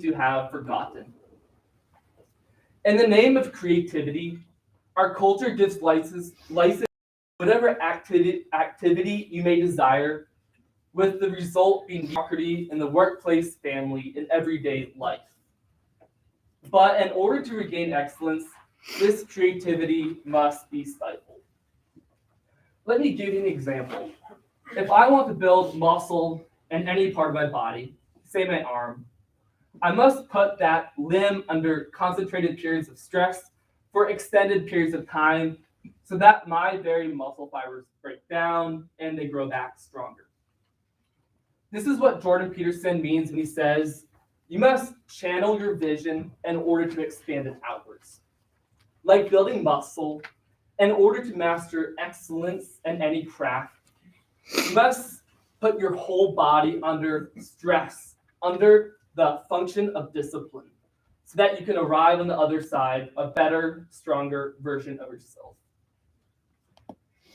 to have forgotten. In the name of creativity, our culture gives license whatever activity you may desire, with the result being mediocrity in the workplace, family, and everyday life. But in order to regain excellence, this creativity must be stifled. Let me give you an example. If I want to build muscle in any part of my body, say my arm, I must put that limb under concentrated periods of stress for extended periods of time so that my very muscle fibers break down and they grow back stronger. This is what Jordan Peterson means when he says, you must channel your vision in order to expand it outwards. Like building muscle, in order to master excellence in any craft, you must put your whole body under stress, under the function of discipline, so that you can arrive on the other side a better, stronger version of yourself.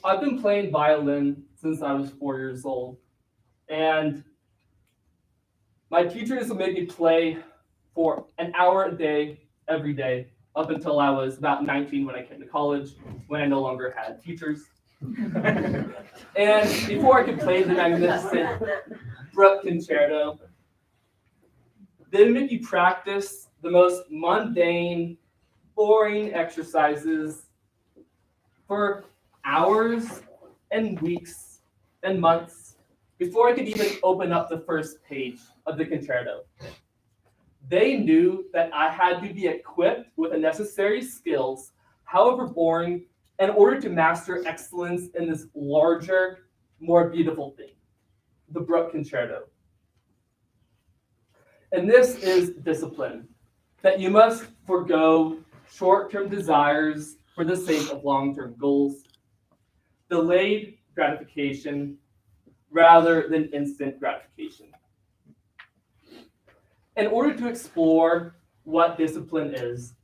I've been playing violin since I was 4 years old, and my teachers would make me play for an hour a day, every day, up until I was about 19 when I came to college, when I no longer had teachers. And before I could play the magnificent Bruch Concerto, they would make you practice the most mundane, boring exercises for hours and weeks and months before I could even open up the first page of the concerto. They knew that I had to be equipped with the necessary skills, however boring, in order to master excellence in this larger, more beautiful thing, the Bruch Concerto. And this is discipline, that you must forego short-term desires for the sake of long-term goals, delayed gratification rather than instant gratification. In order to explore what discipline is,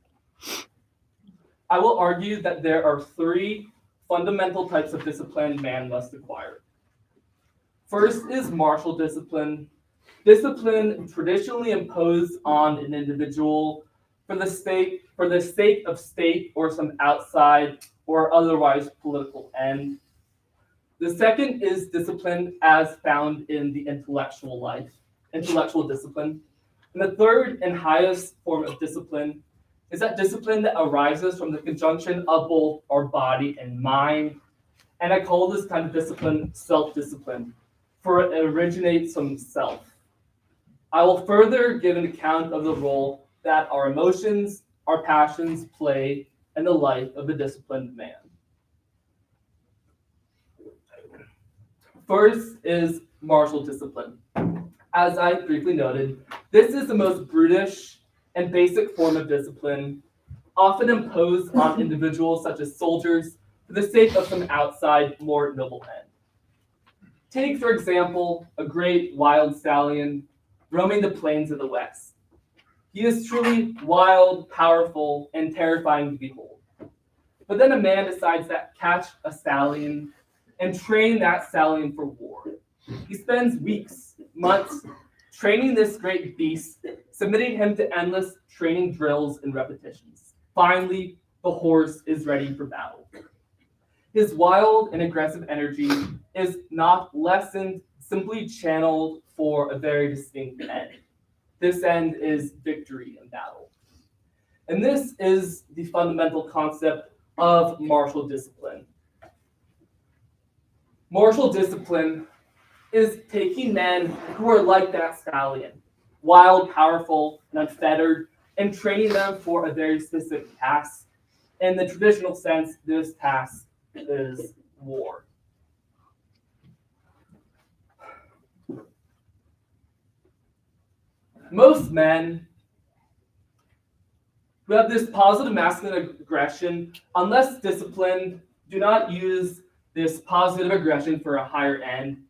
I will argue that there are three fundamental types of discipline man must acquire. First is martial discipline, discipline traditionally imposed on an individual for the sake of state or some outside or otherwise political end. The second is discipline as found in the intellectual life, intellectual discipline. And the third and highest form of discipline is that discipline that arises from the conjunction of both our body and mind. And I call this kind of discipline self-discipline, for it originates from self. I will further give an account of the role that our emotions, our passions play in the life of a disciplined man. First is martial discipline. As I briefly noted, this is the most brutish and basic form of discipline, often imposed on individuals such as soldiers for the sake of some outside, more noble end. Take, for example, a great wild stallion roaming the plains of the West. He is truly wild, powerful, and terrifying to behold. But then a man decides to catch a stallion and train that stallion for war. He spends weeks, months, training this great beast, submitting him to endless training drills and repetitions. Finally, the horse is ready for battle. His wild and aggressive energy is not lessened, simply channeled for a very distinct end. This end is victory in battle. And this is the fundamental concept of martial discipline. Martial discipline is taking men who are like that stallion, wild, powerful, and unfettered, and training them for a very specific task. In the traditional sense, this task is war. Most men who have this positive masculine aggression, unless disciplined, do not use this positive aggression for a higher end,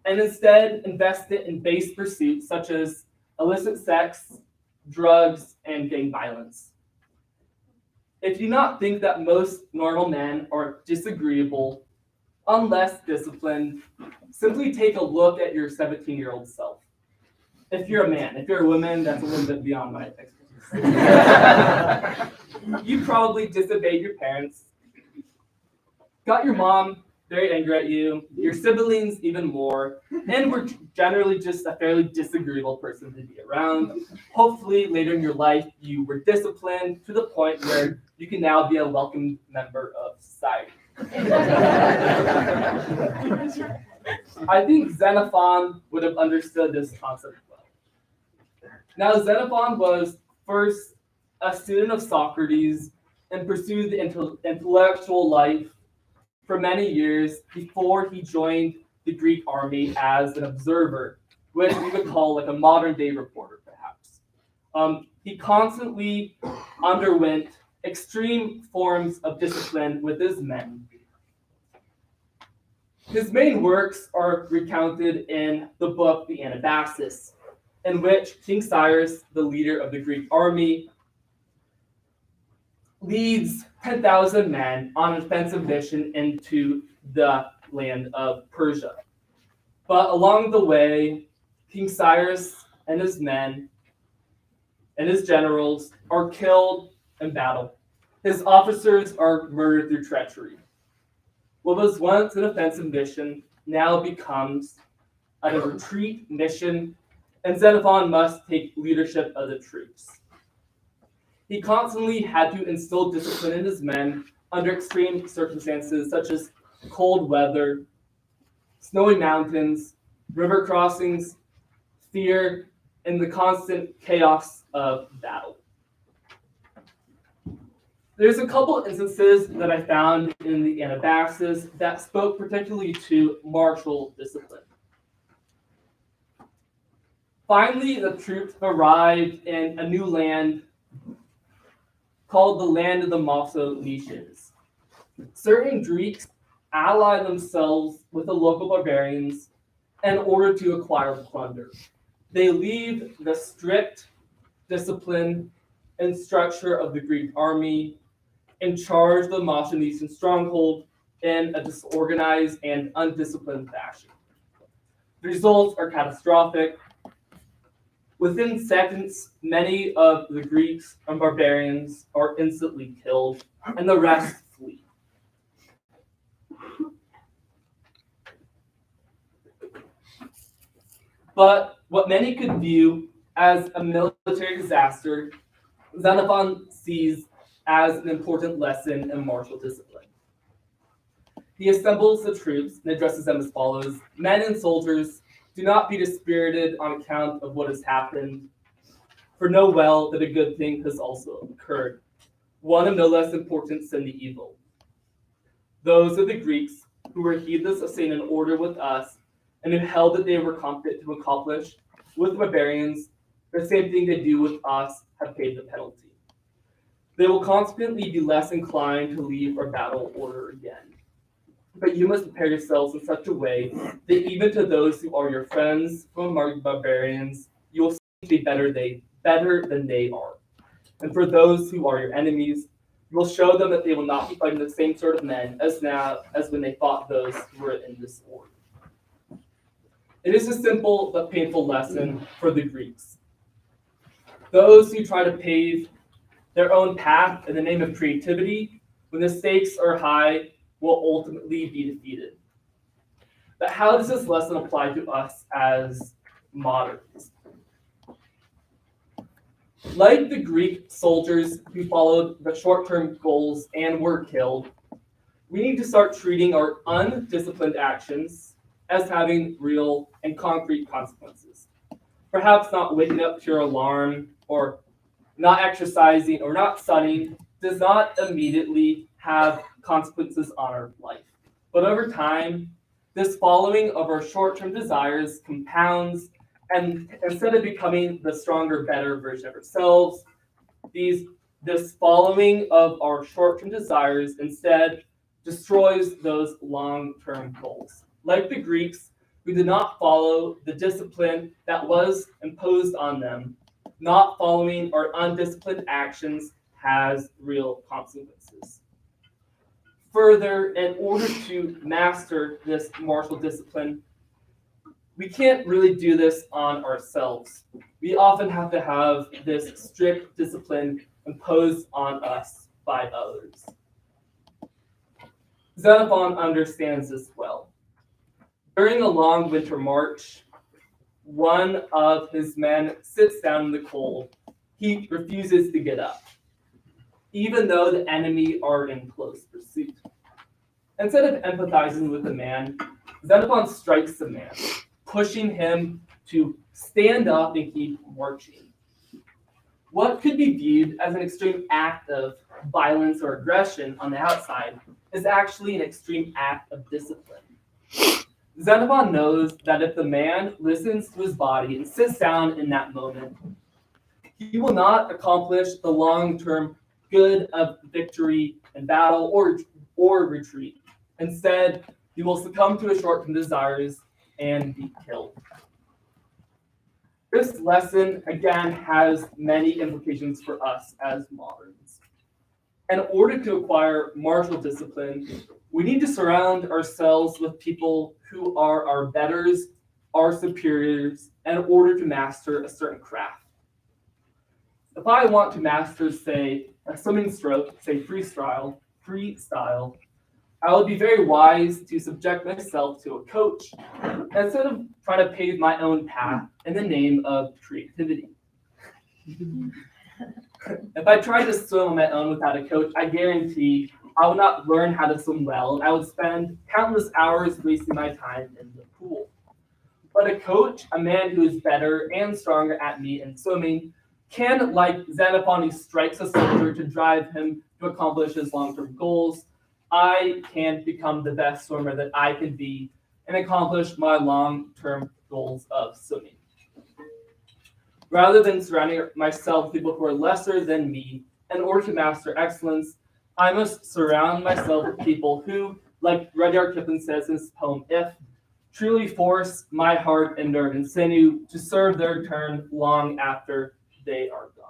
and instead invest it in base pursuits such as illicit sex, drugs, and gang violence. If you do not think that most normal men are disagreeable, unless disciplined, simply take a look at your 17-year-old self. if you're a man. If you're a woman, that's a little bit beyond my expertise. You probably disobeyed your parents, got your mom very angry at you, your siblings even more, and were generally just a fairly disagreeable person to be around. Hopefully, later in your life, you were disciplined to the point where you can now be a welcome member of society. I think Xenophon would have understood this concept well. Now, Xenophon was first a student of Socrates and pursued the intellectual life for many years before he joined the Greek army as an observer, which we would call like a modern day reporter, perhaps. He constantly underwent extreme forms of discipline with his men. His main works are recounted in the book The Anabasis, in which King Cyrus, the leader of the Greek army, leads 10,000 men on an offensive mission into the land of Persia. But along the way, King Cyrus and his men and his generals are killed in battle. His officers are murdered through treachery. What was once an offensive mission now becomes a retreat mission, and Xenophon must take leadership of the troops. He constantly had to instill discipline in his men under extreme circumstances such as cold weather, snowy mountains, river crossings, fear, and the constant chaos of battle. There's a couple instances that I found in the Anabasis that spoke particularly to martial discipline. Finally, the troops arrived in a new land called the land of the Mausoletians. Certain Greeks ally themselves with the local barbarians in order to acquire plunder. They leave the strict discipline and structure of the Greek army and charge the Mausoletian stronghold in a disorganized and undisciplined fashion. The results are catastrophic. Within seconds, many of the Greeks and barbarians are instantly killed, and the rest flee. But what many could view as a military disaster, Xenophon sees as an important lesson in martial discipline. He assembles the troops and addresses them as follows: Men and soldiers, do not be dispirited on account of what has happened, for know well that a good thing has also occurred, one of no less importance than the evil. Those are the Greeks who were heedless of staying in order with us and who held that they were competent to accomplish with the barbarians the same thing they do with us have paid the penalty. They will consequently be less inclined to leave our battle order again. But you must prepare yourselves in such a way that even to those who are your friends from among the barbarians, you will seem to be better than they are. And for those who are your enemies, you will show them that they will not be fighting the same sort of men as when they fought those who were in disorder. It is a simple but painful lesson for the Greeks. Those who try to pave their own path in the name of creativity, when the stakes are high, will ultimately be defeated. But how does this lesson apply to us as moderns? Like the Greek soldiers who followed the short-term goals and were killed, we need to start treating our undisciplined actions as having real and concrete consequences. Perhaps not waking up to your alarm or not exercising or not studying does not immediately have consequences on our life. But over time, this following of our short-term desires compounds, and instead of becoming the stronger, better version of ourselves, this following of our short-term desires instead destroys those long-term goals. Like the Greeks, who did not follow the discipline that was imposed on them, not following our undisciplined actions has real consequences. Further, in order to master this martial discipline, we can't really do this on ourselves. We often have to have this strict discipline imposed on us by others. Xenophon understands this well. During a long winter march, one of his men sits down in the cold. He refuses to get up, even though the enemy are in close pursuit. Instead of empathizing with the man, Xenophon strikes the man, pushing him to stand up and keep marching. What could be viewed as an extreme act of violence or aggression on the outside is actually an extreme act of discipline. Xenophon knows that if the man listens to his body and sits down in that moment, he will not accomplish the long-term good of victory in battle or retreat. Instead, he will succumb to his short-term desires and be killed. This lesson, again, has many implications for us as moderns. In order to acquire martial discipline, we need to surround ourselves with people who are our betters, our superiors, in order to master a certain craft. If I want to master, say, a swimming stroke, say freestyle, I would be very wise to subject myself to a coach instead of trying to pave my own path in the name of creativity. If I tried to swim on my own without a coach, I guarantee I would not learn how to swim well, and I would spend countless hours wasting my time in the pool. But a coach, a man who is better and stronger at me in swimming, can, like Xenophon, who strikes a soldier to drive him to accomplish his long-term goals, I can become the best swimmer that I could be and accomplish my long-term goals of swimming. Rather than surrounding myself with people who are lesser than me, in order to master excellence, I must surround myself with people who, like Rudyard Kipling says in his poem, "If truly force my heart and nerve and sinew to serve their turn long after they are gone."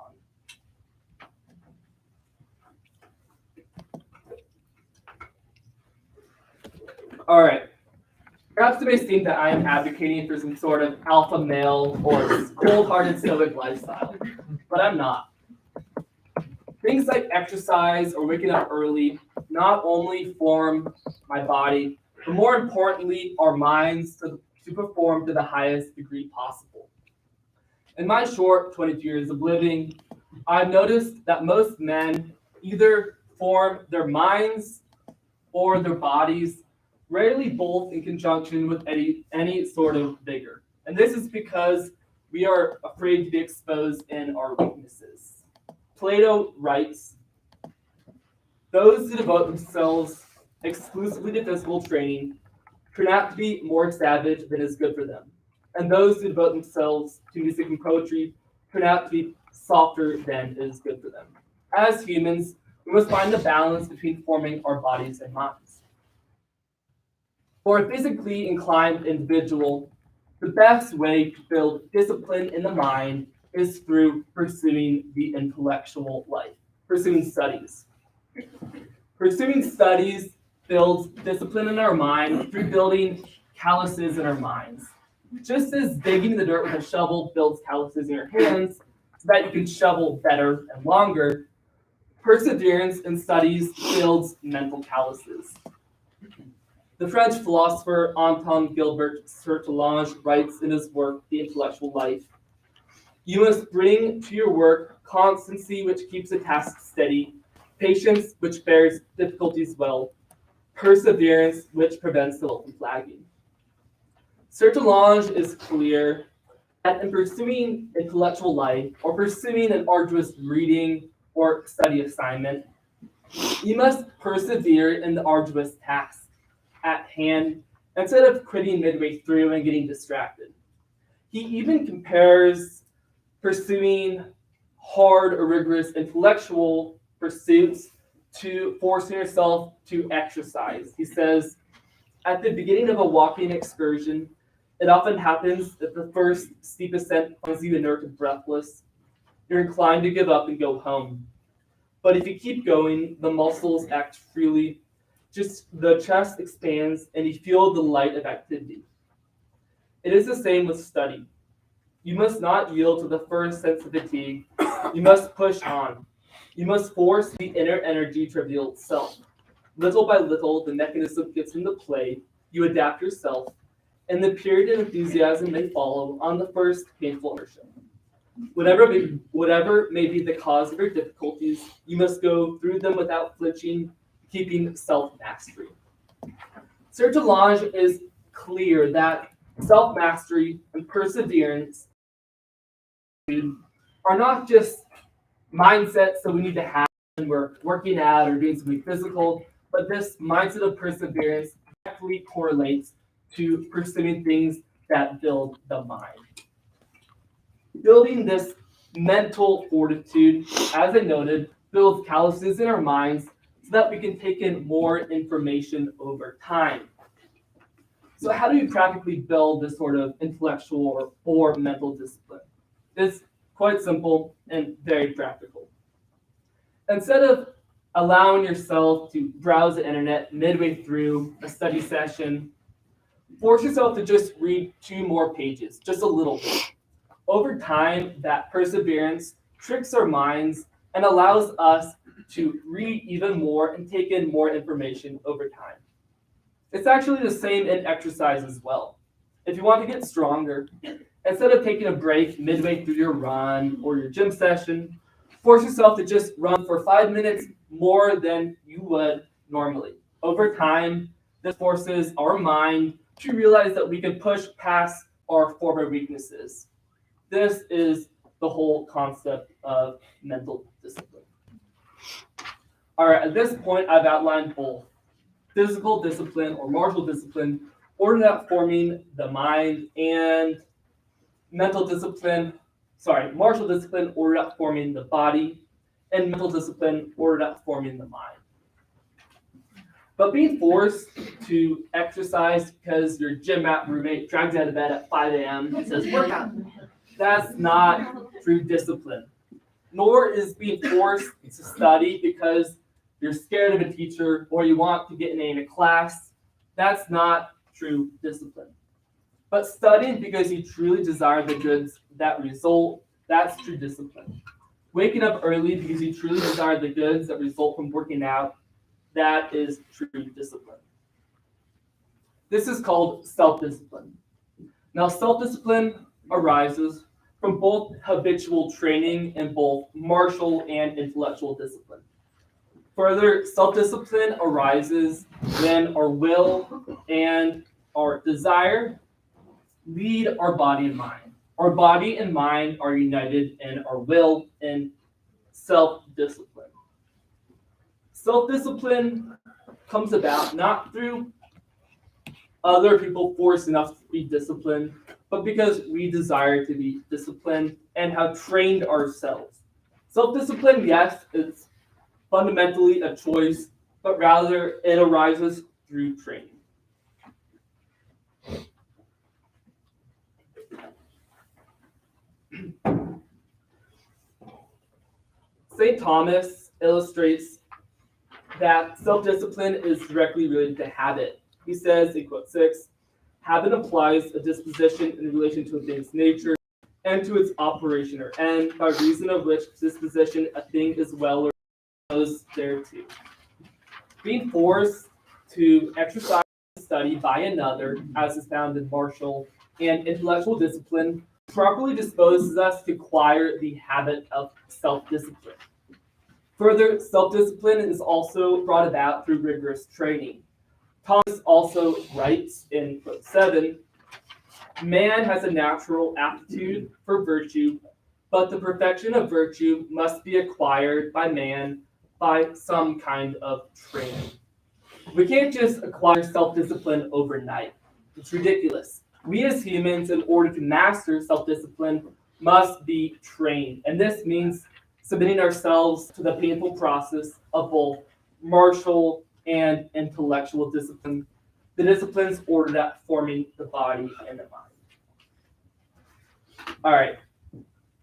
All right. Perhaps it may seem that I am advocating for some sort of alpha male or cold-hearted stoic lifestyle, but I'm not. Things like exercise or waking up early not only form my body, but more importantly, our minds to perform to the highest degree possible. In my short 22 years of living, I've noticed that most men either form their minds or their bodies, rarely both in conjunction with any sort of vigor. And this is because we are afraid to be exposed in our weaknesses. Plato writes, "Those who devote themselves exclusively to physical training turn out to be more savage than is good for them. And those who devote themselves to music and poetry turn out to be softer than is good for them." As humans, we must find the balance between forming our bodies and minds. For a physically inclined individual, the best way to build discipline in the mind is through pursuing the intellectual life, pursuing studies. Pursuing studies builds discipline in our mind through building calluses in our minds. Just as digging the dirt with a shovel builds calluses in your hands so that you can shovel better and longer, perseverance in studies builds mental calluses. The French philosopher Anton Gilbert Sertillange writes in his work, The Intellectual Life, "You must bring to your work constancy which keeps the task steady, patience which bears difficulties well, perseverance which prevents the will from flagging." Sertillange is clear that in pursuing intellectual life or pursuing an arduous reading or study assignment, you must persevere in the arduous task at hand instead of quitting midway through and getting distracted. He even compares pursuing hard or rigorous intellectual pursuits to forcing yourself to exercise. He says, "At the beginning of a walking excursion, it often happens that the first steep ascent finds you inert and breathless. You're inclined to give up and go home. But if you keep going, the muscles act freely. Just the chest expands and you feel the light of activity. It is the same with study. You must not yield to the first sense of fatigue. You must push on. You must force the inner energy to reveal itself. Little by little, the mechanism gets into play. You adapt yourself, and the period of enthusiasm may follow on the first painful inertia. Whatever may be the cause of your difficulties, you must go through them without flinching, keeping self-mastery. Sir Delange is clear that self-mastery and perseverance are not just mindsets that we need to have when we're working out or doing something physical, but this mindset of perseverance directly correlates to pursuing things that build the mind. Building this mental fortitude, as I noted, builds calluses in our minds so that we can take in more information over time. So how do you practically build this sort of intellectual or mental discipline? It's quite simple and very practical. Instead of allowing yourself to browse the internet midway through a study session, force yourself to just read 2 more pages, just a little bit. Over time, that perseverance tricks our minds and allows us to read even more and take in more information over time. It's actually the same in exercise as well. If you want to get stronger, instead of taking a break midway through your run or your gym session, force yourself to just run for 5 minutes more than you would normally. Over time, this forces our mind to realize that we can push past our former weaknesses. This is the whole concept of mental discipline. All right, at this point, I've outlined both physical discipline or martial discipline, ordered at forming the mind, and martial discipline ordered at forming the body, and mental discipline ordered at forming the mind. But being forced to exercise because your gym mat roommate drags you out of bed at 5 a.m. and says, work out, that's not true discipline. Nor is being forced to study because you're scared of a teacher or you want to get an A in a class. That's not true discipline. But studying because you truly desire the goods that result, that's true discipline. Waking up early because you truly desire the goods that result from working out, that is true discipline. This is called self-discipline. Now, self-discipline arises from both habitual training and both martial and intellectual discipline. Further, self-discipline arises when our will and our desire lead our body and mind. Our body and mind are united in our will and self-discipline. Self-discipline comes about not through other people forcing us to be disciplined, but because we desire to be disciplined and have trained ourselves. Self-discipline, yes, it's fundamentally a choice, but rather it arises through training. St. Thomas illustrates that self-discipline is directly related to habit. He says in quote 6, habit implies a disposition in relation to a thing's nature and to its operation or end, by reason of which disposition a thing is well or goes thereto. Being forced to exercise and study by another, as is found in martial and intellectual discipline, properly disposes us to acquire the habit of self-discipline. Further, self-discipline is also brought about through rigorous training. Thomas also writes in quote 7, man has a natural aptitude for virtue, but the perfection of virtue must be acquired by man by some kind of training. We can't just acquire self-discipline overnight. It's ridiculous. We as humans, in order to master self-discipline, must be trained. And this means submitting ourselves to the painful process of both martial and intellectual discipline, the disciplines ordered at forming the body and the mind. All right,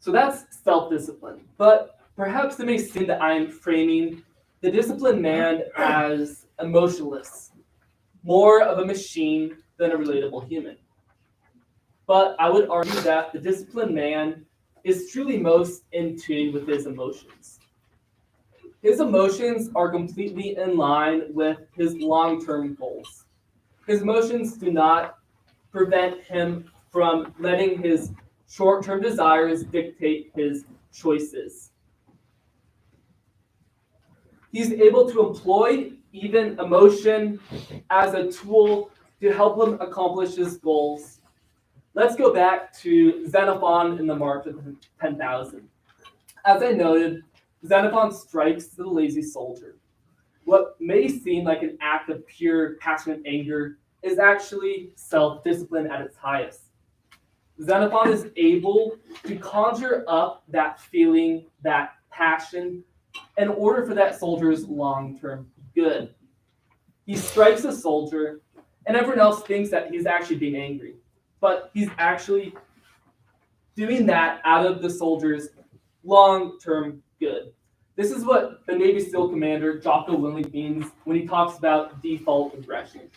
so that's self-discipline. But perhaps it may seem that I'm framing the disciplined man as emotionless, more of a machine than a relatable human. but I would argue that the disciplined man is truly most in tune with his emotions. His emotions are completely in line with his long-term goals. His emotions do not prevent him from letting his short-term desires dictate his choices. He's able to employ even emotion as a tool to help him accomplish his goals. Let's go back to Xenophon in the March of 10,000. As I noted, Xenophon strikes the lazy soldier. What may seem like an act of pure passionate anger is actually self-discipline at its highest. Xenophon is able to conjure up that feeling, that passion, in order for that soldier's long-term good. He strikes a soldier, and everyone else thinks that he's actually being angry, but he's actually doing that out of the soldier's long-term good. This is what the Navy SEAL commander Jocko Willink means when he talks about default aggression.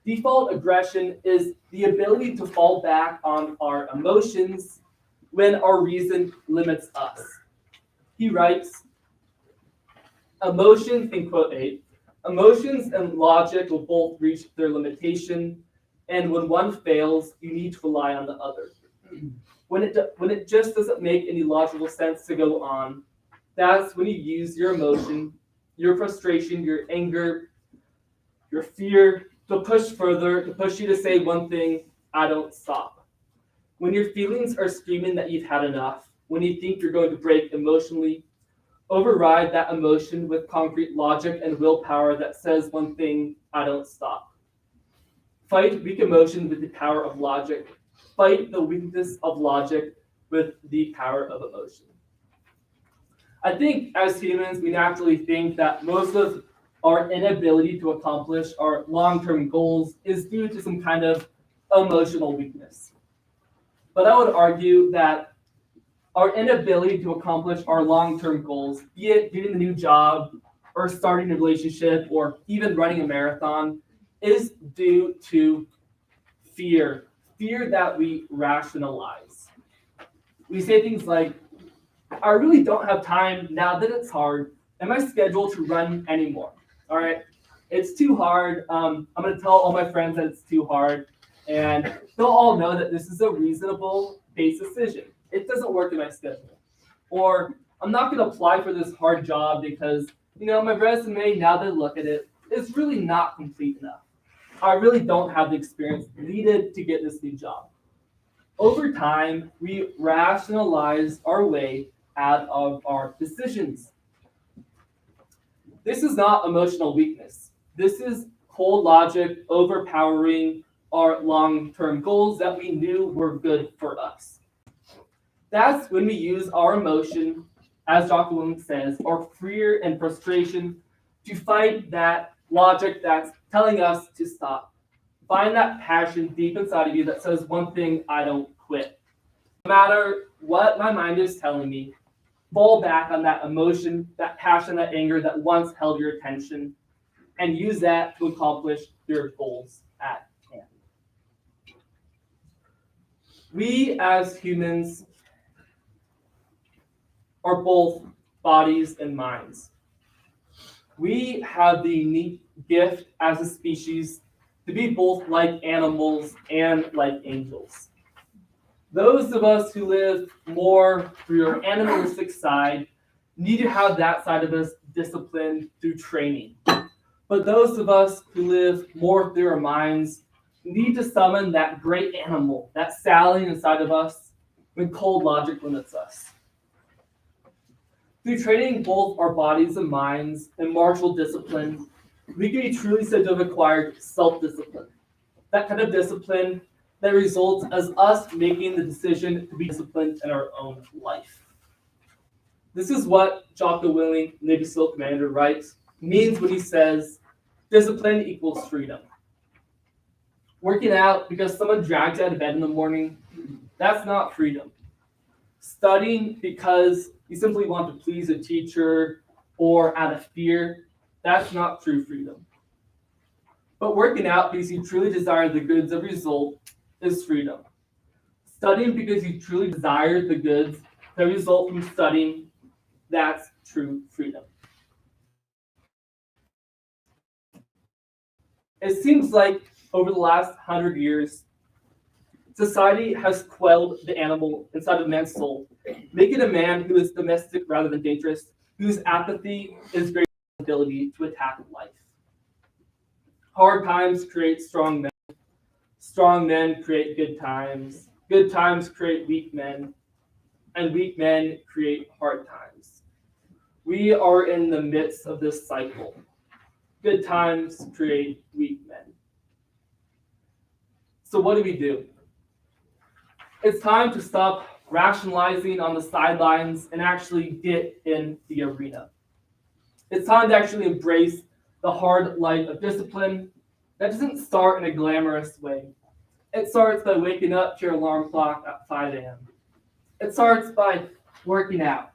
Default aggression is the ability to fall back on our emotions when our reason limits us. He writes, emotions, in quote 8, emotions and logic will both reach their limitation, and when one fails, you need to rely on the other. When it just doesn't make any logical sense to go on, that's when you use your emotion, your frustration, your anger, your fear to push further, to push you to say one thing, I don't stop. When your feelings are screaming that you've had enough, when you think you're going to break emotionally, override that emotion with concrete logic and willpower that says one thing, I don't stop. Fight weak emotion with the power of logic. Fight the weakness of logic with the power of emotion. I think as humans, we naturally think that most of our inability to accomplish our long-term goals is due to some kind of emotional weakness. But I would argue that our inability to accomplish our long-term goals, be it getting a new job or starting a relationship or even running a marathon, is due to fear. Fear that we rationalize. We say things like, I really don't have time now that it's hard. Am I scheduled to run anymore? All right, it's too hard. I'm going to tell all my friends that it's too hard, and they'll all know that this is a reasonable based decision. It doesn't work in my schedule. Or I'm not going to apply for this hard job because, my resume, now that I look at it, is really not complete enough. I really don't have the experience needed to get this new job. Over time, we rationalize our way out of our decisions. This is not emotional weakness. This is cold logic overpowering our long-term goals that we knew were good for us. That's when we use our emotion, as Dr. Willink says, our fear and frustration to fight that logic that's telling us to stop. Find that passion deep inside of you that says one thing, I don't quit. No matter what my mind is telling me, fall back on that emotion, that passion, that anger that once held your attention, and use that to accomplish your goals at hand. We as humans are both bodies and minds. We have the unique gift as a species to be both like animals and like angels. Those of us who live more through our animalistic side need to have that side of us disciplined through training. But those of us who live more through our minds need to summon that great animal, that Sally inside of us, when cold logic limits us. Through training both our bodies and minds in martial discipline, we can be truly said to have acquired self-discipline. That kind of discipline that results as us making the decision to be disciplined in our own life. This is what Jocko Willink, Navy SEAL commander, writes, means when he says, discipline equals freedom. Working out because someone drags you out of bed in the morning, that's not freedom. Studying because you simply want to please a teacher or out of fear, that's not true freedom. But working out because you truly desire the goods of result is freedom. Studying because you truly desire the goods that result from studying, that's true freedom. It seems like over the last 100 years, society has quelled the animal inside of man's soul, making a man who is domestic rather than dangerous, whose apathy is greater than ability to attack life. Hard times create strong men. Strong men create good times. Good times create weak men. And weak men create hard times. We are in the midst of this cycle. Good times create weak men. So what do? It's time to stop rationalizing on the sidelines and actually get in the arena. It's time to actually embrace the hard life of discipline that doesn't start in a glamorous way. It starts by waking up to your alarm clock at 5 a.m. It starts by working out.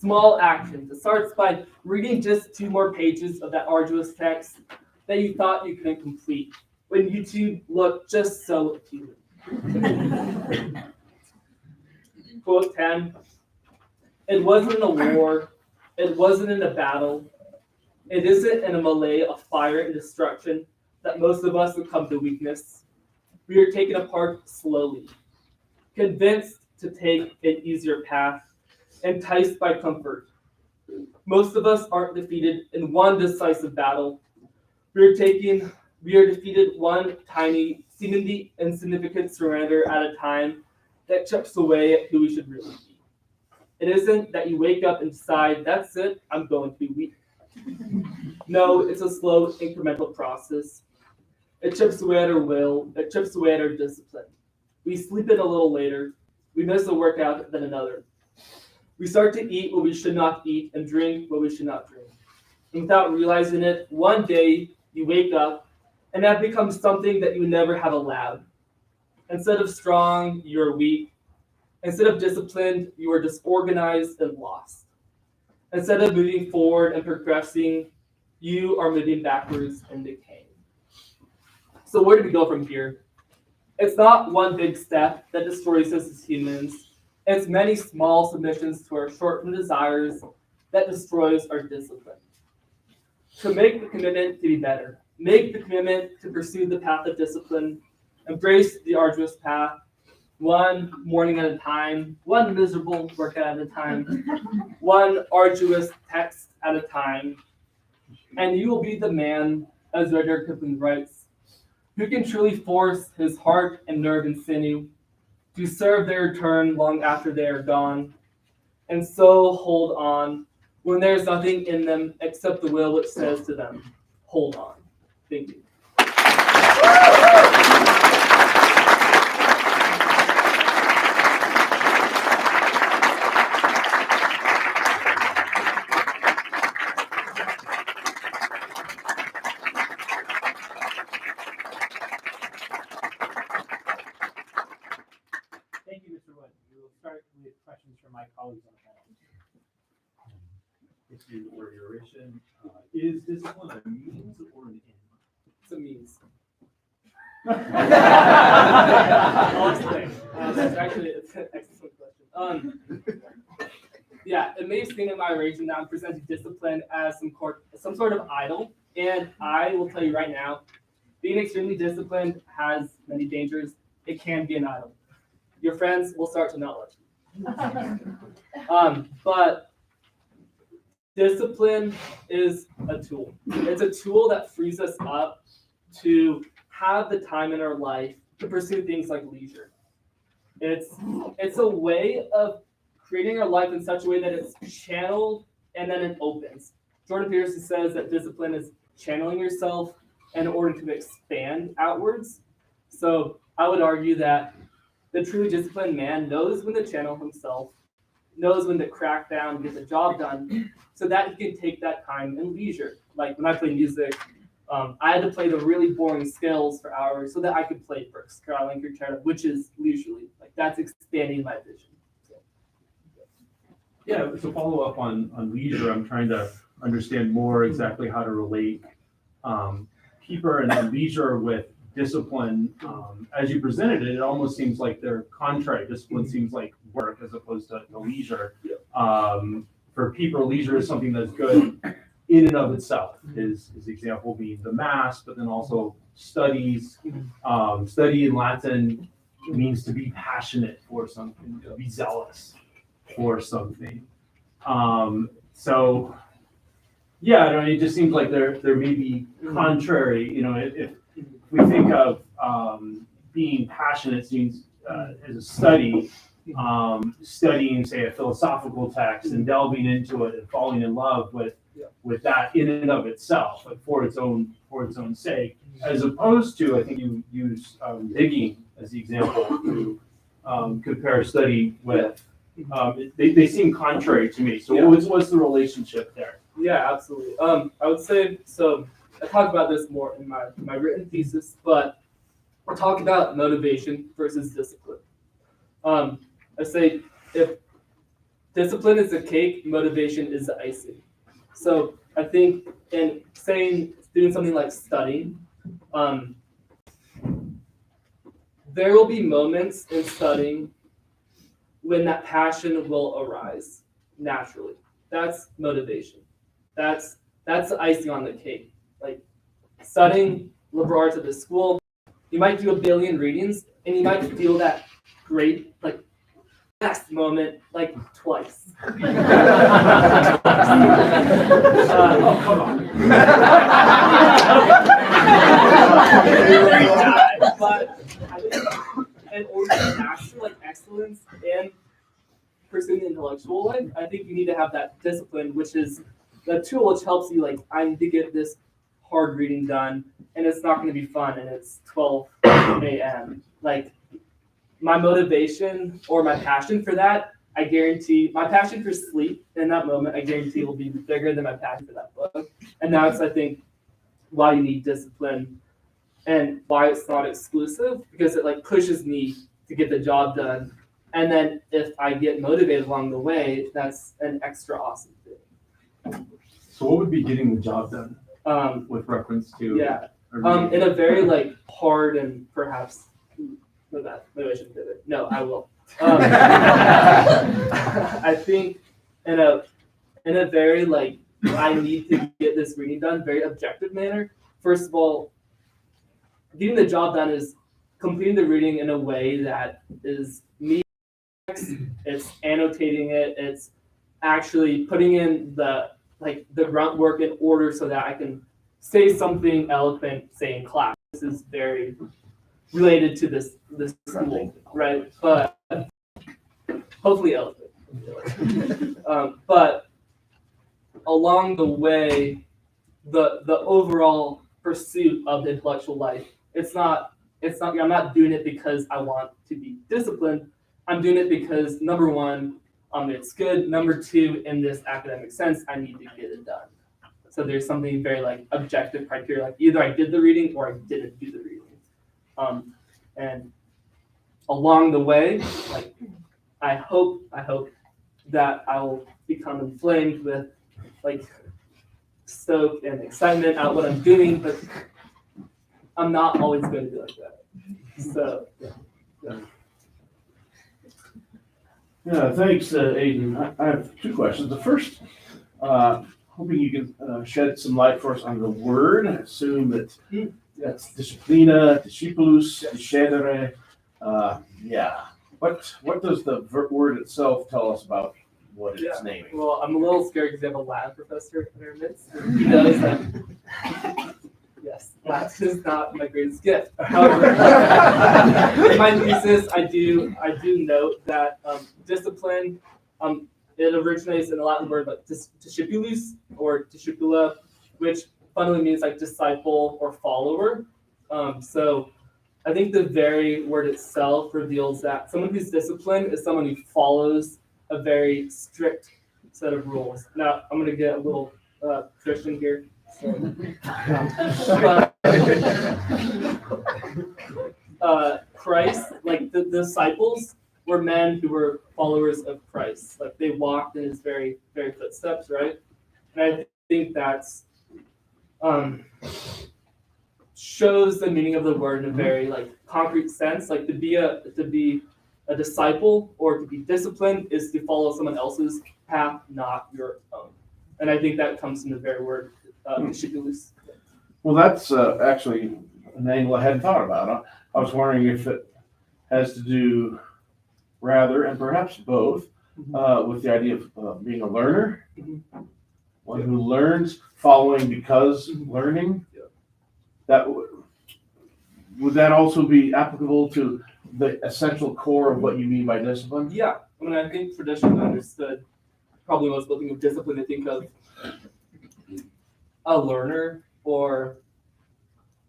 Small actions. It starts by reading just 2 more pages of that arduous text that you thought you couldn't complete when YouTube looked just so appealing. Quote 10, it wasn't in a war, it wasn't in a battle, it isn't in a melee of fire and destruction that most of us succumb to weakness. We are taken apart slowly, convinced to take an easier path, enticed by comfort. Most of us aren't defeated in one decisive battle. We are defeated one tiny, seemingly insignificant surrender at a time that chips away at who we should really be. It isn't that you wake up and decide, that's it, I'm going to be weak. No, it's a slow, incremental process. It chips away at our will, it chips away at our discipline. We sleep in a little later, we miss a workout than another. We start to eat what we should not eat and drink what we should not drink. And without realizing it, one day you wake up and that becomes something that you never have allowed. Instead of strong, you're weak. Instead of disciplined, you are disorganized and lost. Instead of moving forward and progressing, you are moving backwards and decaying. So where do we go from here? It's not one big step that destroys us as humans. It's many small submissions to our short-term desires that destroys our discipline. So make the commitment to be better. Make the commitment to pursue the path of discipline. Embrace the arduous path, one morning at a time, one miserable workout at a time, one arduous text at a time. And you will be the man, as Rudyard Kipling writes, who can truly force his heart and nerve and sinew to serve their turn long after they are gone, and so hold on when there's nothing in them except the will which says to them, hold on. Thank you. Thank you, Mr. Wood. We will start with questions from my colleagues on the panel. If you or duration, is discipline a means or an end? It's a means. I'll explain. It's an excellent question. Yeah, it may seem in my region that I'm presenting discipline as some sort of idol, and I will tell you right now, being extremely disciplined has many dangers. It can be an idol. Your friends will start to not let you. But discipline is a tool. It's a tool that frees us up to have the time in our life to pursue things like leisure. It's a way of creating our life in such a way that it's channeled and then it opens. Jordan Peterson says that discipline is channeling yourself in order to expand outwards. So I would argue that the truly disciplined man knows when to channel himself, knows when to crack down and get the job done, so that he can take that time in leisure. Like when I play music, I had to play the really boring scales for hours so that I could play Brooks, Carolyn, Concerto, which is leisurely. Like that's expanding my vision. So. Yeah, to follow up on leisure, I'm trying to understand more exactly how to relate keeper and leisure with discipline, as you presented it, it almost seems like they're contrary. Discipline seems like work as opposed to leisure. For people, leisure is something that's good in and of itself. His example being the mass, but then also studies. Study in Latin means to be passionate for something, to be zealous for something. So yeah, I mean, it just seems like there may be contrary. If we think of being passionate, seems as a study, studying, say, a philosophical text and delving into it and falling in love with that in and of itself, like for its own sake, as opposed to, I think you use digging as the example to compare study with. They seem contrary to me. So what's the relationship there? Yeah, absolutely. I would say, so I talk about this more in my written thesis, but I'll talk about motivation versus discipline. I say if discipline is the cake, motivation is the icing. So I think in doing something like studying, there will be moments in studying when that passion will arise naturally. That's motivation. That's the icing on the cake. Like studying liberal arts at this school, you might do a billion readings and you might feel that great, like, best moment like twice. Oh, come on. But I think in order to master like excellence and pursuing the intellectual life, I think you need to have that discipline, which is the tool which helps you, like, I need to get this hard reading done and it's not going to be fun and it's 12 a.m. Like, my motivation or my passion for that, I guarantee, my passion for sleep in that moment, I guarantee will be bigger than my passion for that book. And that's, I think, why you need discipline and why it's not exclusive, because it like pushes me to get the job done. And then if I get motivated along the way, that's an extra awesome thing. So what would be getting the job done with reference to? Yeah, in a very like hard and perhaps, maybe I shouldn't do it. No, I will. I think in a very like, I need to get this reading done, very objective manner. First of all, getting the job done is completing the reading in a way that is me. It's annotating it. It's actually putting in the grunt work in order so that I can say something eloquent, say in class. This is very related to this school, right? But hopefully eloquent. But along the way, the overall pursuit of the intellectual life, it's not. I'm not doing it because I want to be disciplined. I'm doing it because, number one, it's good. Number two, in this academic sense, I need to get it done. So there's something very like objective criteria, like either I did the reading or I didn't do the reading. And along the way, like I hope that I will become inflamed with like stoke and excitement at what I'm doing, but I'm not always going to be like that. So yeah. Yeah, thanks, Aidan. I have two questions. The first, hoping you can shed some light for us on the word. I assume that's disciplina, discipulus, discedere. Yeah. What does the word itself tell us about what it's naming? Well, I'm a little scared because I have a Latin professor in our midst. He knows that. Yes, Latin is not my greatest gift. However, in my thesis, I do note that discipline, it originates in a Latin word, but discipulus or discipula, which fundamentally means like disciple or follower. So I think the very word itself reveals that someone who's disciplined is someone who follows a very strict set of rules. Now, I'm going to get a little Christian here. So, Christ, like the disciples were men who were followers of Christ. Like they walked in his very, very footsteps, right? And I think that's shows the meaning of the word in a very like concrete sense. Like to be a disciple or to be disciplined is to follow someone else's path, not your own. And I think that comes from the very word discipulus. Well, that's actually an angle I hadn't thought about. I was wondering if it has to do rather, and perhaps both, with the idea of being a learner, one who learns, following because learning. Yeah. That would that also be applicable to the essential core of what you mean by discipline? Yeah, I mean, I think traditionally understood, probably most people think of discipline, they think of a learner, or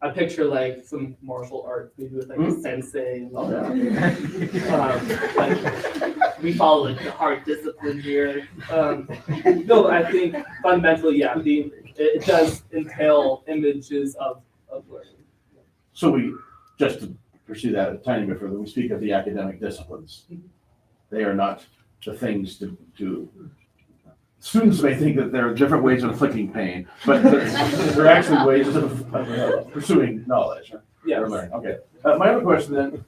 I picture like some martial arts, maybe with like a sensei. Oh, yeah. Like, we follow like the hard discipline here. No, but I think fundamentally, yeah, it does entail images of learning. So we, just to pursue that a tiny bit further, we speak of the academic disciplines. They are not the things to students may think that there are different ways of inflicting pain, but they're actually ways of pursuing knowledge. Yeah. Or learning. Okay. My other question then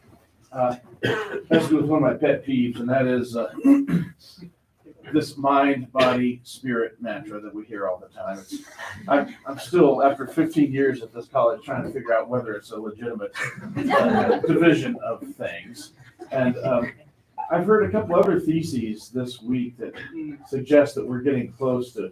has to do with one of my pet peeves, and that is this mind, body, spirit mantra that we hear all the time. I'm still, after 15 years at this college, trying to figure out whether it's a legitimate division of things. And I've heard a couple other theses this week that suggest that we're getting close to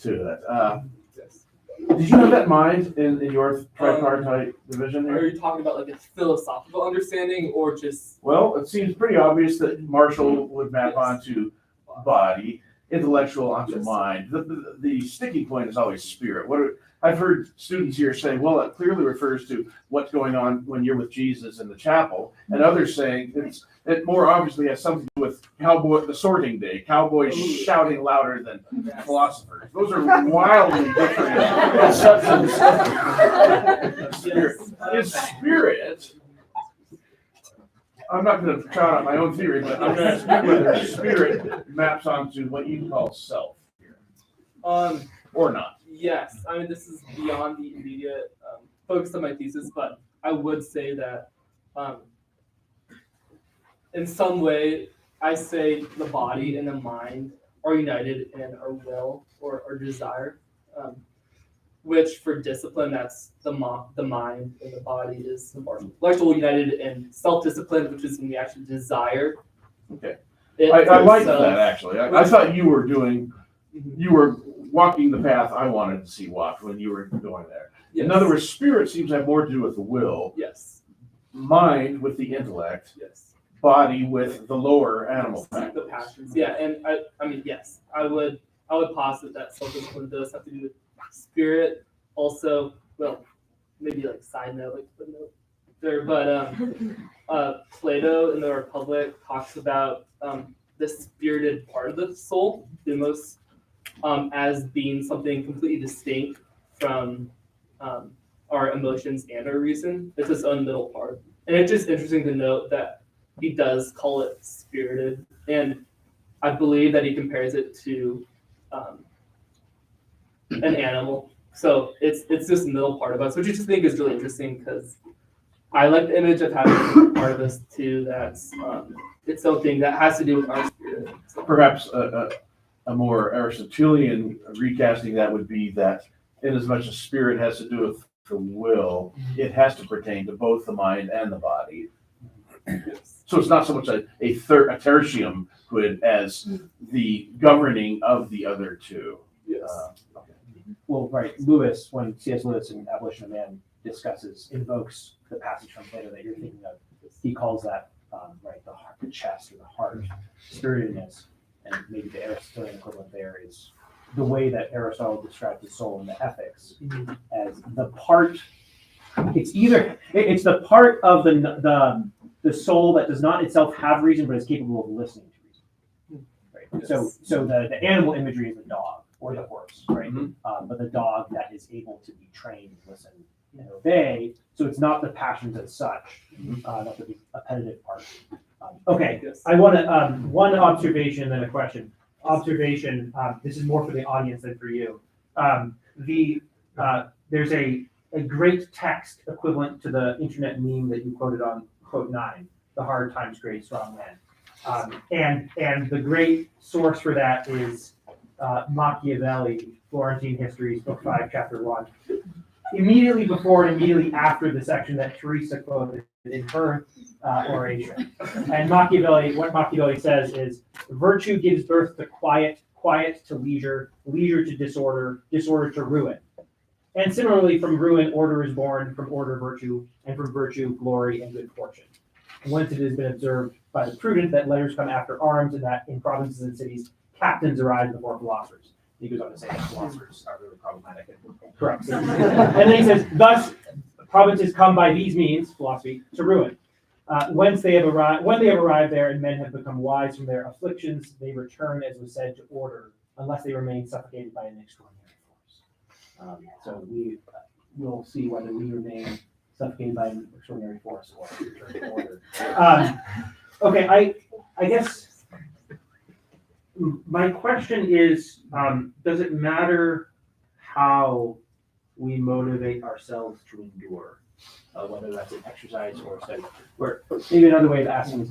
that. Yes. Did you have that in mind in your tripartite division Are here? you talking about like a philosophical understanding or just Well, it seems pretty obvious that Marshall would map Yes. onto body, intellectual onto Yes. mind. The sticking point is always spirit. I've heard students here say, well, it clearly refers to what's going on when you're with Jesus in the chapel, and others saying it more obviously has something to do with the sorting day, cowboys shouting louder than philosophers. Those are wildly different conceptions of spirit. Is spirit, I'm not going to trot out my own theory, but I'm going to ask you whether spirit maps onto what you call self here, or not. Yes, I mean, this is beyond the immediate focus of my thesis, but I would say that in some way, I say the body and the mind are united in our will or our desire, which for discipline, that's the mind and the body is the intellectual united in self-discipline, which is when we actually desire. Okay. it I like itself. that, actually. I thought you were walking the path I wanted to see walked when you were going there. Yes. In other words, spirit seems to have more to do with the will, Yes. mind with the intellect, Yes. body with the lower animal The faculties. passions. Yeah, and I mean, yes, I would posit that self-discipline does have to do with spirit. Also, well, maybe like side note, like footnote there, but Plato in the Republic talks about the spirited part of the soul, thumos, as being something completely distinct from our emotions and our reason. It's its own middle part, and it's just interesting to note that he does call it spirited, and I believe that he compares it to an animal. So it's this middle part of us, which I just think is really interesting because I like the image of having part of us too. That's it's something that has to do with our spirit. So, Perhaps a more Aristotelian recasting that would be that in as much as spirit has to do with the will, it has to pertain to both the mind and the body. yes. So it's not so much a tertium quid as the governing of the other two. Yes. Okay. Well, right, when C.S. Lewis in Abolition of Man invokes the passage from Plato that you're thinking of, he calls that, right, the heart, the chest or the heart, spiritedness, and maybe the Aristotelian equivalent there is the way that Aristotle described the soul in the Ethics as the part. It's the part of the soul that does not itself have reason, but is capable of listening to reason. Right. Yes. So the animal imagery is the dog or the horse, right? Mhm. But the dog that is able to be trained, listen, and obey. So it's not the passions as such, not the appetitive part. Okay, Yes. I want to one observation and then a question. Observation. This is more for the audience than for you. There's a a great text equivalent to the internet meme that you quoted on quote 9, the hard times great strong men. And the great source for that is Machiavelli, Florentine Histories, book 5, chapter 1. Immediately before and immediately after the section that Teresa quoted in her oration. And what Machiavelli says is, virtue gives birth to quiet, quiet to leisure, leisure to disorder, disorder to ruin. And similarly, from ruin, order is born, from order, virtue, and from virtue, glory and good fortune. And whence it has been observed by the prudent that letters come after arms, and that in provinces and cities, captains arise before philosophers. He goes on to say that philosophers are really problematic and corrupt. And then he says, thus, provinces come by these means, philosophy, to ruin. When they have arrived there and men have become wise from their afflictions, they return, as was said, to order, unless they remain suffocated by an extraordinary force. So we will see whether we remain suffocated by an extraordinary force or return to order. Okay, I guess my question is, does it matter how we motivate ourselves to endure, whether that's an exercise or a study? Or maybe another way of asking is,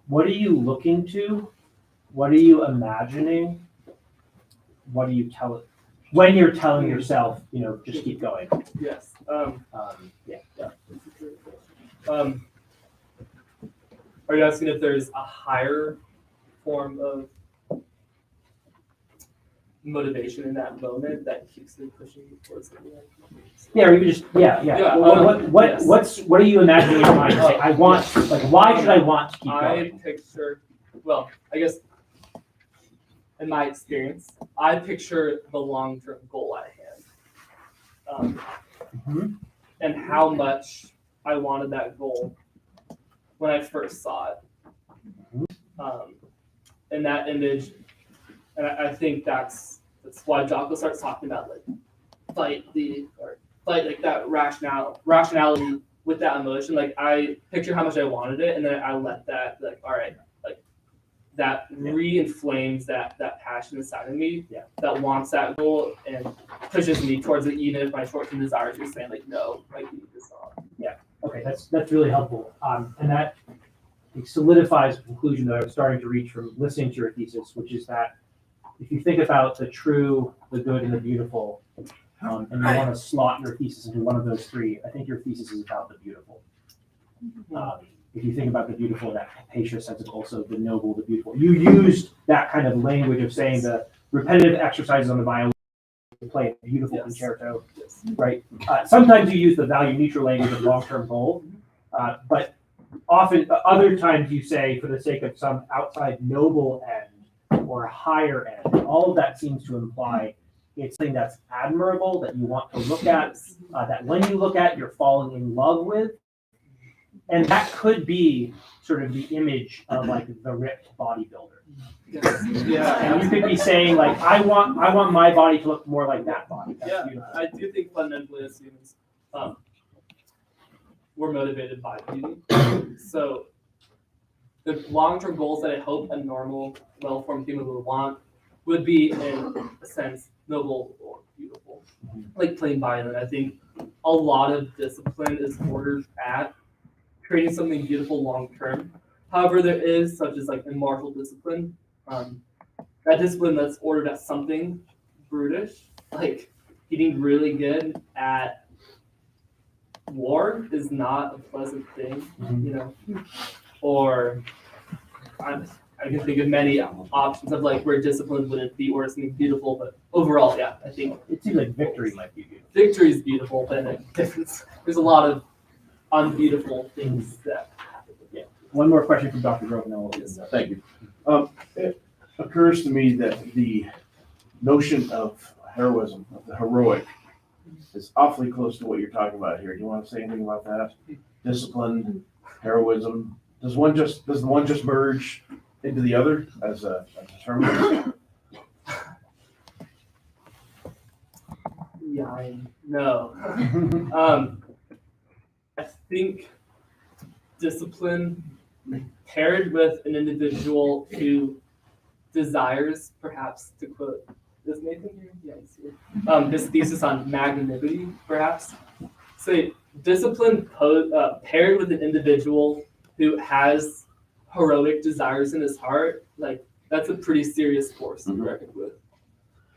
what are you looking to? What are you imagining? What are you telling? When you're telling yourself, just keep going. Yes. Yeah. Are you asking if there's a higher form of motivation in that moment that keeps me pushing towards the end? Yeah, or you could just Yeah, what are you imagining in your mind? Say, I want, why should I want to keep I going? picture, well, I guess in my experience, I picture the long-term goal at hand, and how much I wanted that goal when I first saw it. And that image, and I think that's why Jocko starts talking about fight like that rationality with that emotion. Like I picture how much I wanted it, and then I let that all right, that re-inflames that passion inside of me that wants that goal and pushes me towards it, even if my short-term desires are saying no, you need this on. Yeah. Okay, that's really helpful. And that solidifies the conclusion that I was starting to reach from listening to your thesis, which is that if you think about the true, the good, and the beautiful, and you want to slot your thesis into one of those three, I think your thesis is about the beautiful. If you think about the beautiful, that capacious sense of also the noble, the beautiful. You used that kind of language of saying the repetitive exercises on the violin, play a beautiful concerto, right? Sometimes you use the value neutral language of long-term goal, but often other times you say for the sake of some outside noble end or a higher end. And all of that seems to imply it's something that's admirable, that you want to look at, that when you look at, you're falling in love with. And that could be sort of the image of the ripped bodybuilder. And you could be saying I want my body to look more like that body. That's beautiful. I do think fundamentally as humans, we're motivated by beauty. So the long-term goals that I hope a normal, well-formed human would want would be, in a sense, noble or beautiful. Like playing violin, I think a lot of discipline is ordered at creating something beautiful long-term. However, there is such as a martial discipline, that discipline that's ordered at something brutish, like getting really good at war is not a pleasant thing, or I can think of many options of where discipline wouldn't be or something beautiful, but overall, I think it seems like victory might be beautiful. Victory is beautiful, but there's a lot of unbeautiful things that happen. Yeah. One more question from Dr. Grove, and then we'll get into that. Thank you. It occurs to me that the notion of heroism, of the heroic, is awfully close to what you're talking about here. Do you want to say anything about that? Discipline, heroism. Does the one just merge into the other as a term? Yeah, no. I think discipline paired with an individual who desires, perhaps to quote does Nathan here? Yeah, he's here. This thesis on magnanimity, perhaps. Say discipline paired with an individual who has heroic desires in his heart, like that's a pretty serious force to reckon with.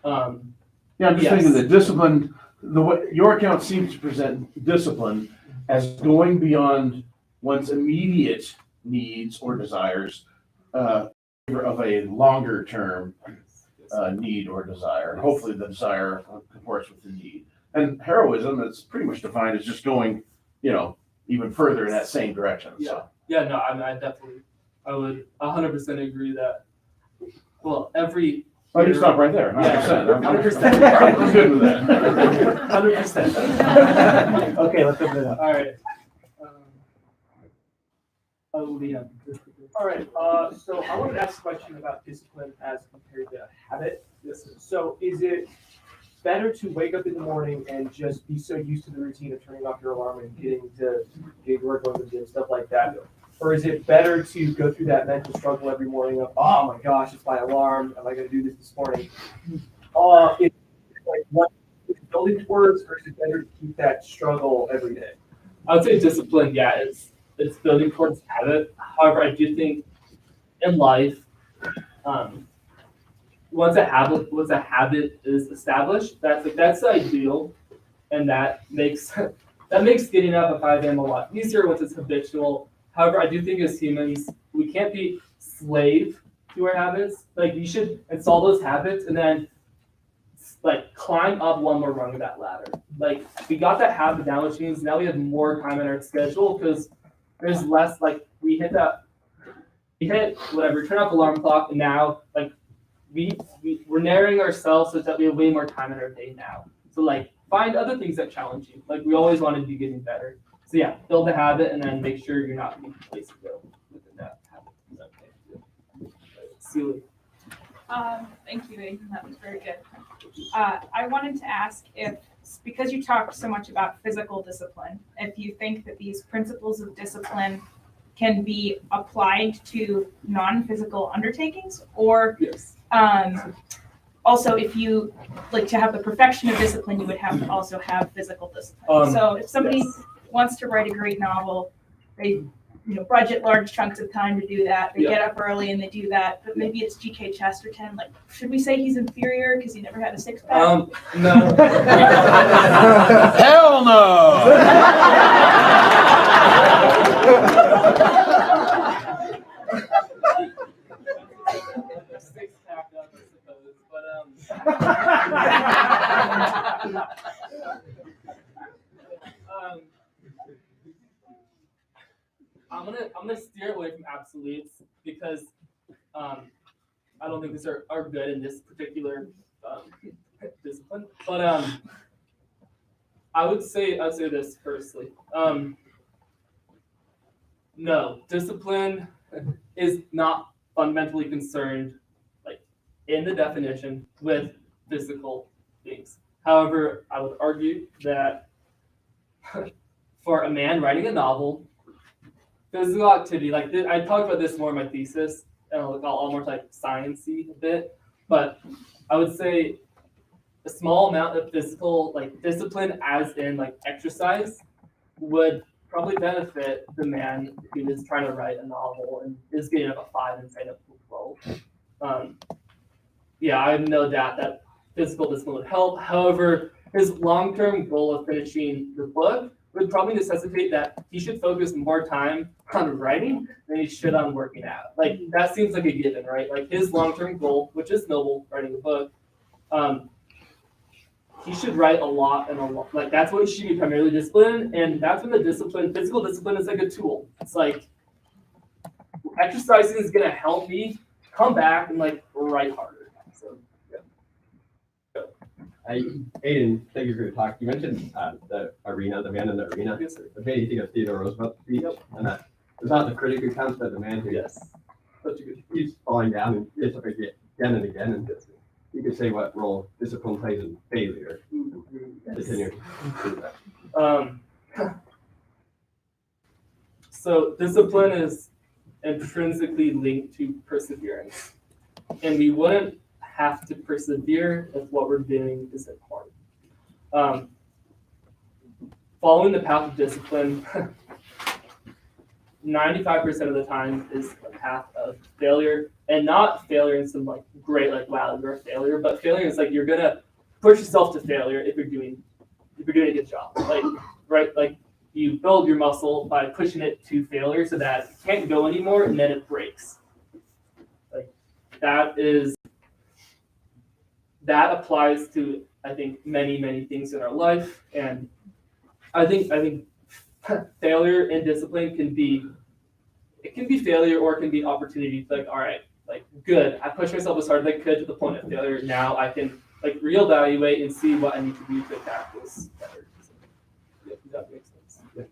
Yeah, I'm just Yes. thinking that discipline, the way your account seems to present discipline as going beyond one's immediate needs or desires, of a longer term need or desire. Hopefully the desire comports with the need. And heroism is pretty much defined as just going, even further in that same direction. So. Yeah, no, I would 100% agree that, well, every. I can stop right there. 100%. Yeah, 100%. I'm good with that. 100%. Okay, let's open it up. All right. Liam. All right, so I wanted to ask a question about discipline as compared to habit. Yes, sir. So is it better to wake up in the morning and just be so used to the routine of turning off your alarm and getting to work, going to the gym, stuff like that? Or is it better to go through that mental struggle every morning of, oh my gosh, it's my alarm, am I gonna do this morning? Is like what is it building towards, or is it better to keep that struggle every day? I would say discipline, yeah, it's building towards habit. However, I do think in life, once a habit is established, that's the ideal, and that makes getting up at 5 a.m. a lot easier once it's habitual. However, I do think as humans, we can't be slave to our habits. Like you should install those habits and then like climb up one more rung of that ladder. Like we got that habit down, which means now we have more time in our schedule because there's less, like we hit whatever, turn off the alarm clock, and now like we're narrowing ourselves so that we have way more time in our day now. So like find other things that challenge you. Like we always want to be getting better. So yeah, build a habit and then make sure you're not being complacent within that habit. Is that okay? Celia. Thank you, Aidan. That was very good. I wanted to ask if, because you talked so much about physical discipline, if you think that these principles of discipline can be applied to non-physical undertakings, or Yes. Also, if you like to have the perfection of discipline, you would have to also have physical discipline. So if somebody Yes. wants to write a great novel, they budget large chunks of time to do that. They Yeah. get up early and they do that. But maybe it's G.K. Chesterton. Like, should we say he's inferior because he never had a six pack? No. Hell no! Six pack up, I suppose, I'm gonna steer away from absolutes because I don't think these are good in this particular discipline. But I would say this firstly. No, discipline is not fundamentally concerned, like in the definition, with physical things. However, I would argue that for a man writing a novel, physical activity, like I talked about this more in my thesis, and I'll more like science-y a bit, but I would say a small amount of physical like discipline, as in like exercise, would probably benefit the man who is trying to write a novel and is getting up at 5 and staying up till 12. Yeah, I have no doubt that physical discipline would help. However, his long-term goal of finishing the book would probably necessitate that he should focus more time on writing than he should on working out. Like that seems like a given, right? Like his long-term goal, which is noble, writing a book, he should write a lot and a lot. Like that's what he should be primarily disciplined, and that's when the discipline, physical discipline, is like a tool. It's like exercising is gonna help me come back and like write harder. So yeah. Aidan, thank you for your talk. You mentioned the arena, the man in the arena. Yes, sir. It made you think of Theodore Roosevelt's speech, and that it's not the critic who counts, but the man who Yes. Such a good. keeps falling down and gets up again and again. And you could say what role discipline plays in failure. Continue. So discipline is intrinsically linked to perseverance, and we wouldn't have to persevere if what we're doing isn't hard. Following the path of discipline, 95% of the time is a path of failure, and not failure in some like great like wow you're a failure, but failure is like you're gonna push yourself to failure if you're doing a good job. Like right, like you build your muscle by pushing it to failure so that it can't go anymore and then it breaks. Like that applies to I think many things in our life, and I think failure and discipline can be failure or it can be opportunity. It's like, all right, like good. I pushed myself as hard as I could to the point of failure. Now I can like reevaluate and see what I need to do to attack this better. So, yeah, that makes sense. Yeah.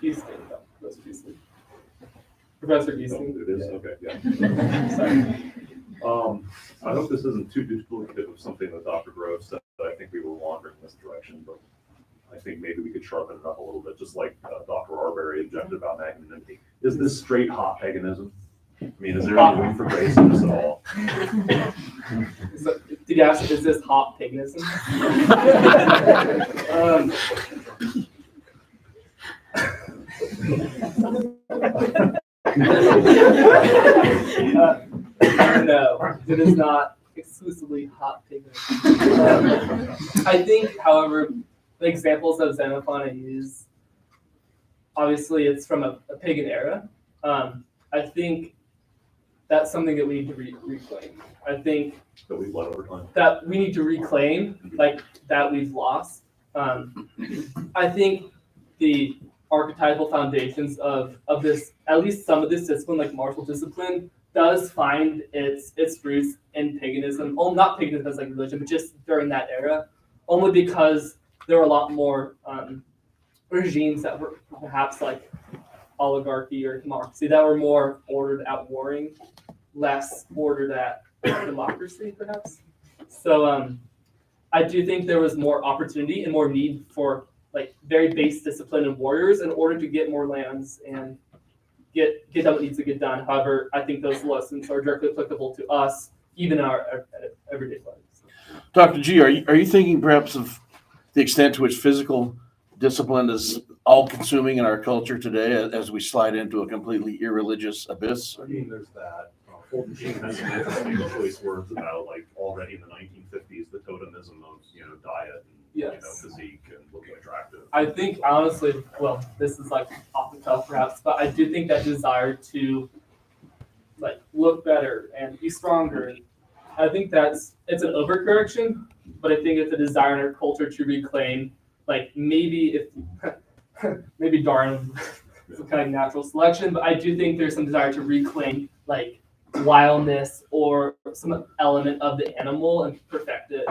Houston, no, Professor Houston. Professor Houston. It is, okay, yeah. Sorry. I hope this isn't too duplicative of something that Dr. Grove said, but I think we were wandering in this direction, but I think maybe we could sharpen it up a little bit, just like Dr. Arbery objected about magnanimity. Is this straight hot paganism? I mean, is there any room for grace in this at all? So, did you ask, is this hot paganism? No, it is not exclusively hot paganism. I think, however, the examples that Xenophon I use, obviously it's from a pagan era. I think that's something that we need to reclaim. I think That we've let over time. that we need to reclaim, like that we've lost. I think the archetypal foundations of this, at least some of this discipline, like martial discipline, does find its roots in paganism. Well, not paganism as like religion, but just during that era, only because there were a lot more regimes that were perhaps like oligarchy or democracy that were more ordered at warring, less ordered at democracy, perhaps. So I do think there was more opportunity and more need for like very base discipline and warriors in order to get more lands and get done what needs to get done. However, I think those lessons are directly applicable to us, even in our everyday lives. Dr. G, are you thinking perhaps of the extent to which physical discipline is all-consuming in our culture today as we slide into a completely irreligious abyss? I mean, there's that. Fulton Sheen has some interesting choice words about, like, already in the 1950s, the totemism of, diet and, physique and looking attractive. I think, honestly, well, this is like off the cuff perhaps, but I do think that desire to like look better and be stronger, I think it's an overcorrection, but I think it's a desire in our culture to reclaim, like maybe maybe Darwin is kind of natural selection, but I do think there's some desire to reclaim like wildness or some element of the animal and perfect it.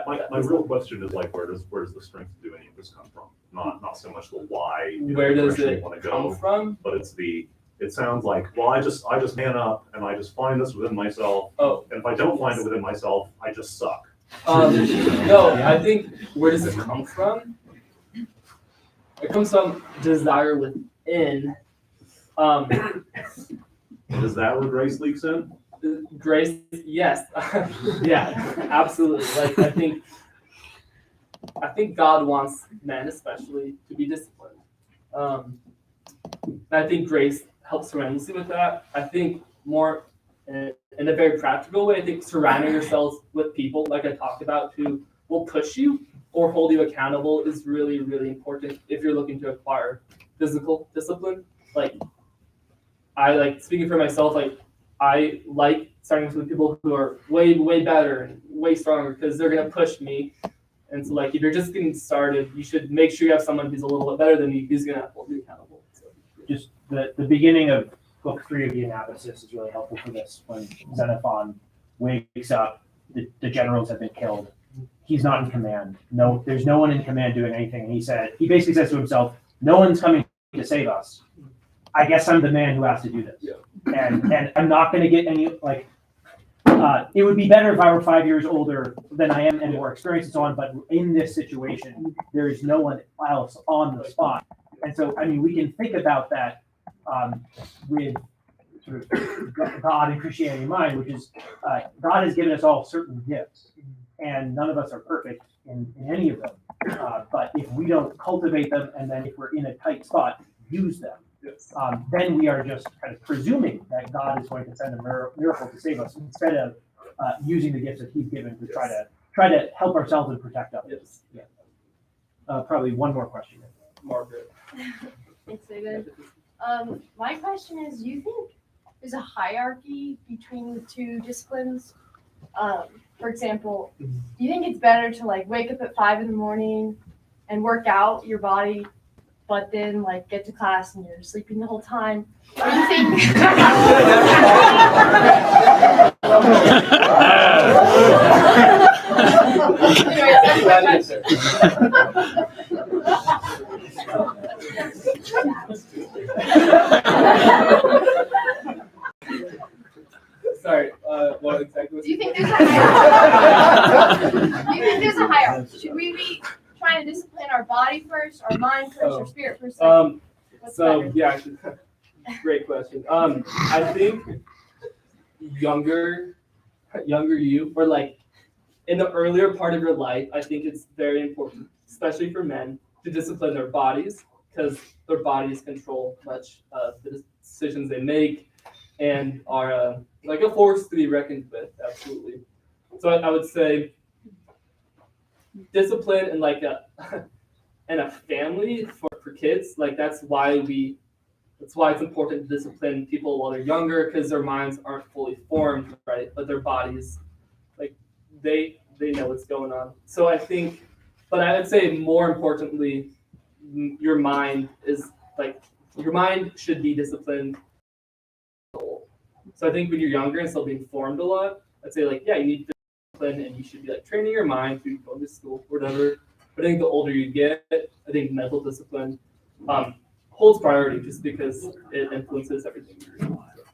My real question is like, where does the strength to do any of this come from? Not so much the why. Where does direction it you want to come go, from? but it sounds like, well, I just man up and I just find this within myself. Oh, And if I don't find it within myself, I just suck. no, I think where does it come from? It comes from desire within. Is that where grace leaks in? Grace, yes, yeah, absolutely. Like I think God wants men, especially, to be disciplined. And I think grace helps tremendously with that. I think more in a very practical way. I think surrounding yourselves with people, like I talked about, who will push you or hold you accountable is really, really important if you're looking to acquire physical discipline. Like I like speaking for myself, like I like starting with people who are way, way better and way stronger because they're gonna push me. And so like if you're just getting started, you should make sure you have someone who's a little bit better than you who's gonna hold you accountable. So, Just the beginning of book 3 of the Anabasis is really helpful for this. When Xenophon wakes up, the generals have been killed. He's not in command. No, there's no one in command doing anything. And he basically says to himself, no one's coming to save us. I guess I'm the man who has to do this. Yeah. And I'm not going to get any, like, it would be better if I were 5 years older than I am and more experienced and so on. But in this situation, there is no one else on the spot. And so, I mean, we can think about that with sort of God and Christianity in mind, which is God has given us all certain gifts, and none of us are perfect in any of them. But if we don't cultivate them, and then if we're in a tight spot, use them, then we are just kind of presuming that God is going to send a miracle to save us instead of using the gifts that He's given to try to help ourselves and protect others. Yeah. Probably one more question. Margaret. Thanks, David. My question is, do you think there's a hierarchy between the two disciplines? For example, do you think it's better to like wake up at 5 a.m. and work out your body, but then like get to class and you're sleeping the whole time? Or do you think? Sorry, what exactly was Do you think there's a hierarchy? Do you think there's a hierarchy? Should we be trying to discipline our body first, our mind first, or spirit first? What's So better? yeah, great question. I think younger you, or like in the earlier part of your life, I think it's very important, especially for men, to discipline their bodies, because their bodies control much of the decisions they make and are like a force to be reckoned with. Absolutely. So I would say discipline in like a family for kids, like that's why it's important to discipline people while they're younger, because their minds aren't fully formed, right? But their bodies, like they know what's going on. So I think, but I would say more importantly, your mind should be disciplined. So I think when you're younger and still being formed a lot, I'd say like, yeah, you need discipline and you should be like training your mind through going to school, whatever. But I think the older you get, I think mental discipline holds priority just because it influences everything you're doing. So,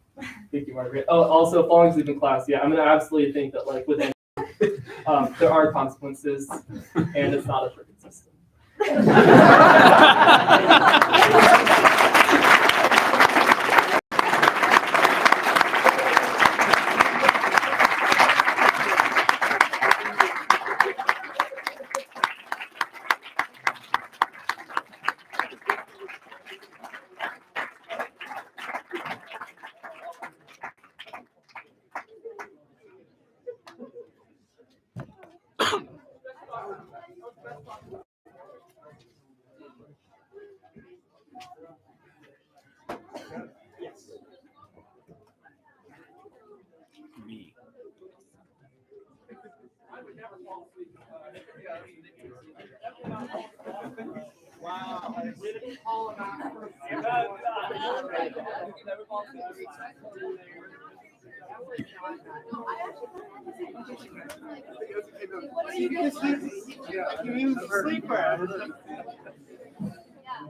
thank you, Margaret. Oh, also falling asleep in class. Yeah, I'm gonna absolutely think that like with there are consequences, and it's not a perfect system.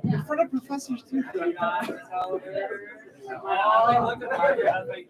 In front of professors too. I looked at Margaret, I was like,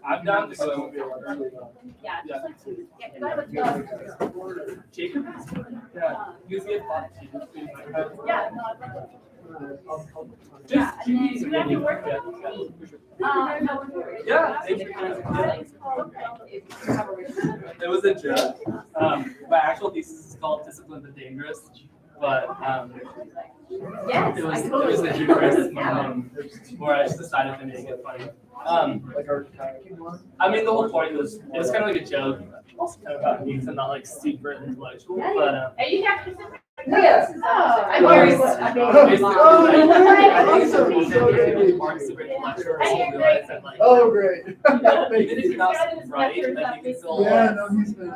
I'm down to go. Yeah. Jacob? Yeah. Use the advantage. Just you have to work. Yeah. It was a joke. My actual thesis is called "Discipline but Dangerous," but Yes, it was I it totally. was a humorous moment where I just decided to make it funny. Like our kayaking one? I mean, the whole point was it was kind of like a joke about me because I'm not like super intellectual, but Yes. I'm very. Oh, great. Even if you're not right, like you can still Yeah, no, he's been.